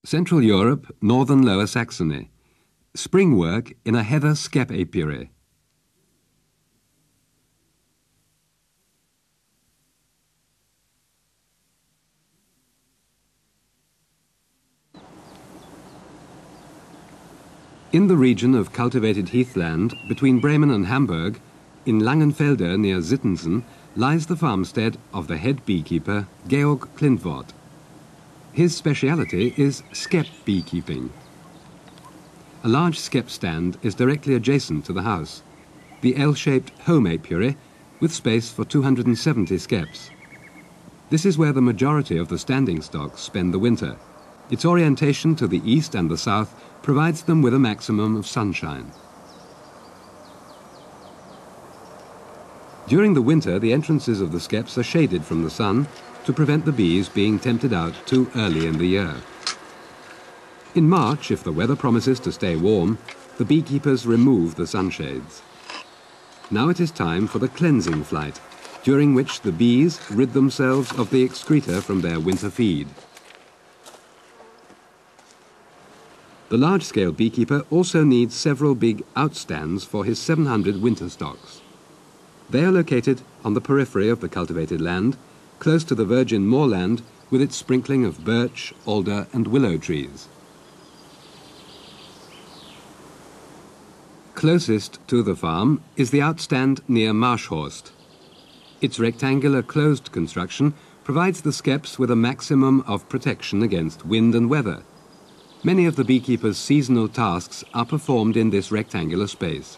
Central Europe, northern Lower Saxony. Spring work in a heather skep apiary. In the region of cultivated heathland between Bremen and Hamburg, in Langenfelde near Sittensen, lies the farmstead of the head beekeeper Georg Klintwort. His speciality is skep beekeeping. A large skep stand is directly adjacent to the house, the L-shaped home apiary with space for 270 skeps. This is where the majority of the standing stocks spend the winter. Its orientation to the east and the south provides them with a maximum of sunshine. During the winter, the entrances of the skeps are shaded from the sun to prevent the bees being tempted out too early in the year. In March, if the weather promises to stay warm, the beekeepers remove the sunshades. Now it is time for the cleansing flight, during which the bees rid themselves of the excreta from their winter feed. The large-scale beekeeper also needs several big outstands for his 700 winter stocks. They are located on the periphery of the cultivated land, close to the virgin moorland with its sprinkling of birch, alder and willow trees. Closest to the farm is the outstand near Marschhorst. Its rectangular closed construction provides the skeps with a maximum of protection against wind and weather. Many of the beekeepers' seasonal tasks are performed in this rectangular space.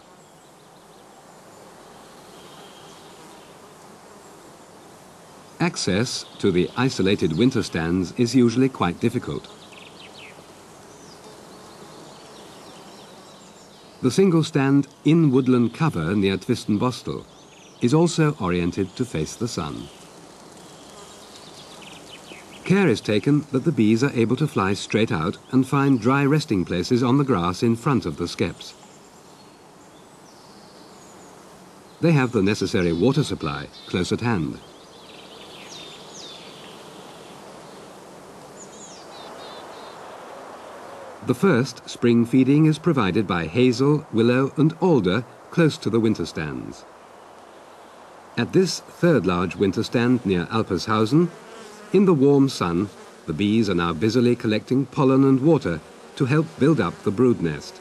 Access to the isolated winter stands is usually quite difficult. The single stand in woodland cover near Twistenbostel is also oriented to face the sun. Care is taken that the bees are able to fly straight out and find dry resting places on the grass in front of the skeps. They have the necessary water supply close at hand. The first spring feeding is provided by hazel, willow and alder close to the winter stands. At this third large winter stand near Alpershausen, in the warm sun, the bees are now busily collecting pollen and water to help build up the brood nest.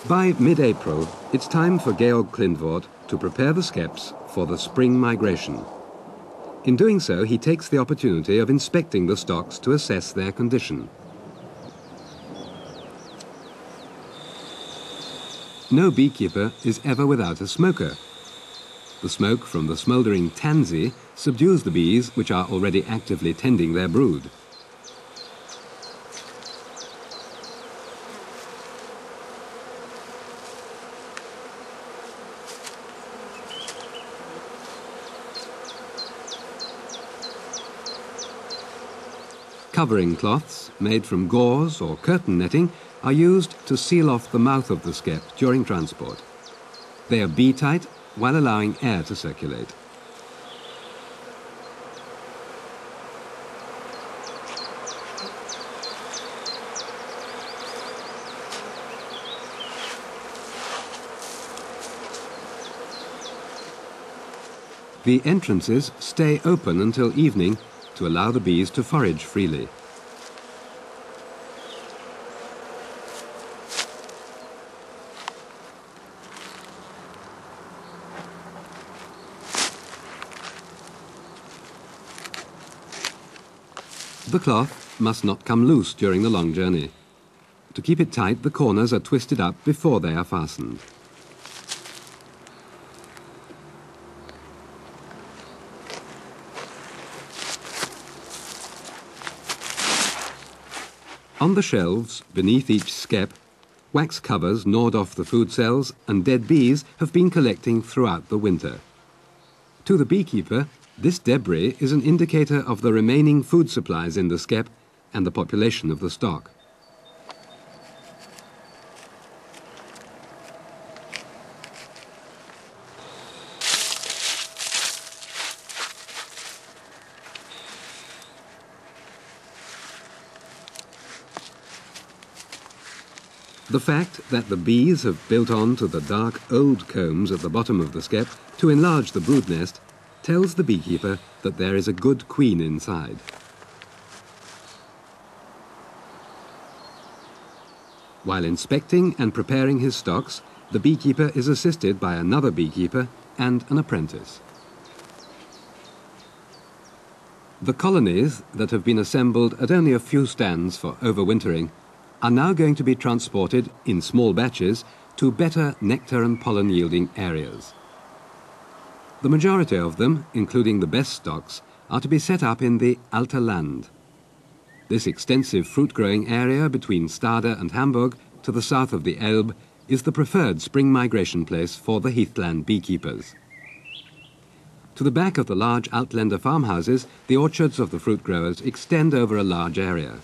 By mid-April, it's time for Georg Klintwort to prepare the skeps for the spring migration. In doing so, he takes the opportunity of inspecting the stocks to assess their condition. No beekeeper is ever without a smoker. The smoke from the smouldering tansy subdues the bees which are already actively tending their brood. Covering cloths made from gauze or curtain netting are used to seal off the mouth of the skep during transport. They are bee-tight while allowing air to circulate. The entrances stay open until evening to allow the bees to forage freely. The cloth must not come loose during the long journey. To keep it tight, the corners are twisted up before they are fastened. On the shelves, beneath each skep, wax covers gnawed off the food cells and dead bees have been collecting throughout the winter. To the beekeeper, this debris is an indicator of the remaining food supplies in the skep and the population of the stock. The fact that the bees have built on to the dark old combs at the bottom of the skep to enlarge the brood nest tells the beekeeper that there is a good queen inside. While inspecting and preparing his stocks, the beekeeper is assisted by another beekeeper and an apprentice. The colonies that have been assembled at only a few stands for overwintering are now going to be transported in small batches to better nectar and pollen yielding areas. The majority of them, including the best stocks, are to be set up in the Alter Land. This extensive fruit-growing area between Stade and Hamburg to the south of the Elbe is the preferred spring migration place for the heathland beekeepers. To the back of the large Altländer farmhouses, the orchards of the fruit growers extend over a large area.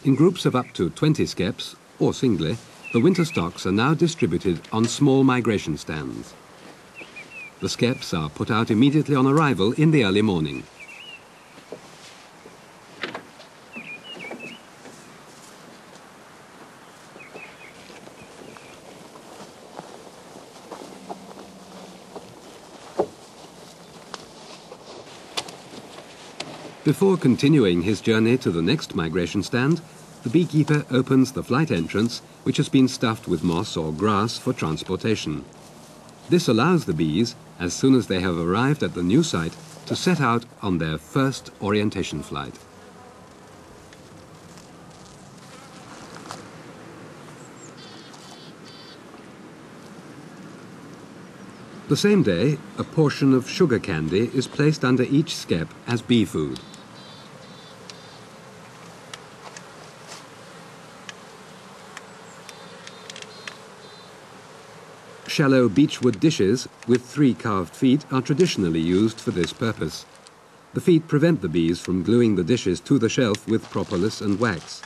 In groups of up to 20 skeps, or singly, the winter stocks are now distributed on small migration stands. The skeps are put out immediately on arrival in the early morning. Before continuing his journey to the next migration stand, the beekeeper opens the flight entrance, which has been stuffed with moss or grass for transportation. This allows the bees, as soon as they have arrived at the new site, to set out on their first orientation flight. The same day, a portion of sugar candy is placed under each skep as bee food. Shallow beechwood dishes with 3 carved feet are traditionally used for this purpose. The feet prevent the bees from gluing the dishes to the shelf with propolis and wax.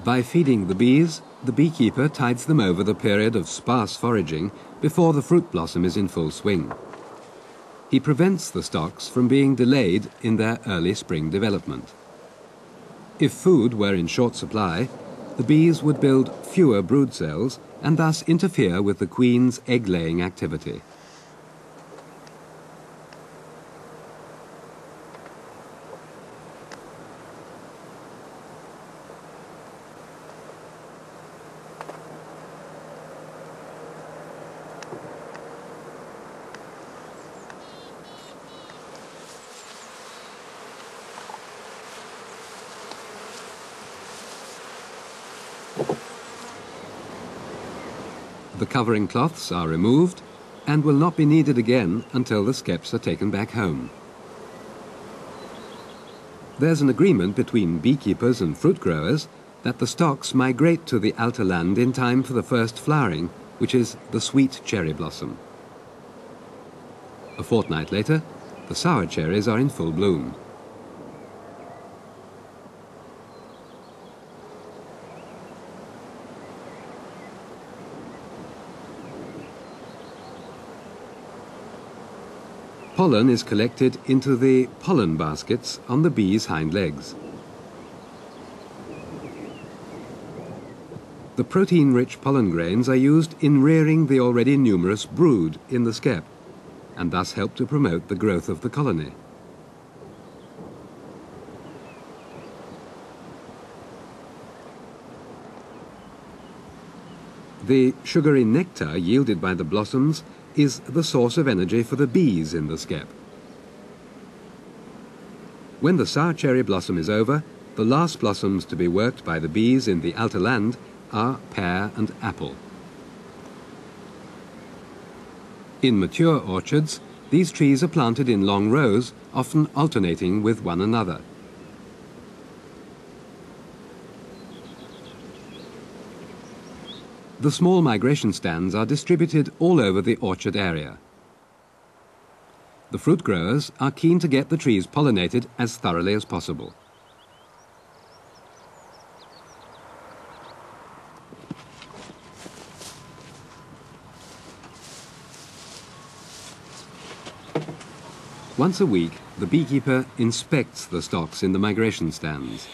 By feeding the bees, the beekeeper tides them over the period of sparse foraging before the fruit blossom is in full swing. He prevents the stocks from being delayed in their early spring development. If food were in short supply, the bees would build fewer brood cells and thus interfere with the queen's egg-laying activity. The covering cloths are removed and will not be needed again until the skeps are taken back home. There's an agreement between beekeepers and fruit growers that the stocks migrate to the Alter Land in time for the first flowering, which is the sweet cherry blossom. A fortnight later, the sour cherries are in full bloom. Pollen is collected into the pollen baskets on the bees' hind legs. The protein-rich pollen grains are used in rearing the already numerous brood in the skep, and thus help to promote the growth of the colony. The sugary nectar yielded by the blossoms is the source of energy for the bees in the skep. When the sour cherry blossom is over, the last blossoms to be worked by the bees in the Alter Land are pear and apple. In mature orchards, these trees are planted in long rows, often alternating with one another. The small migration stands are distributed all over the orchard area. The fruit growers are keen to get the trees pollinated as thoroughly as possible. Once a week, the beekeeper inspects the stocks in the migration stands.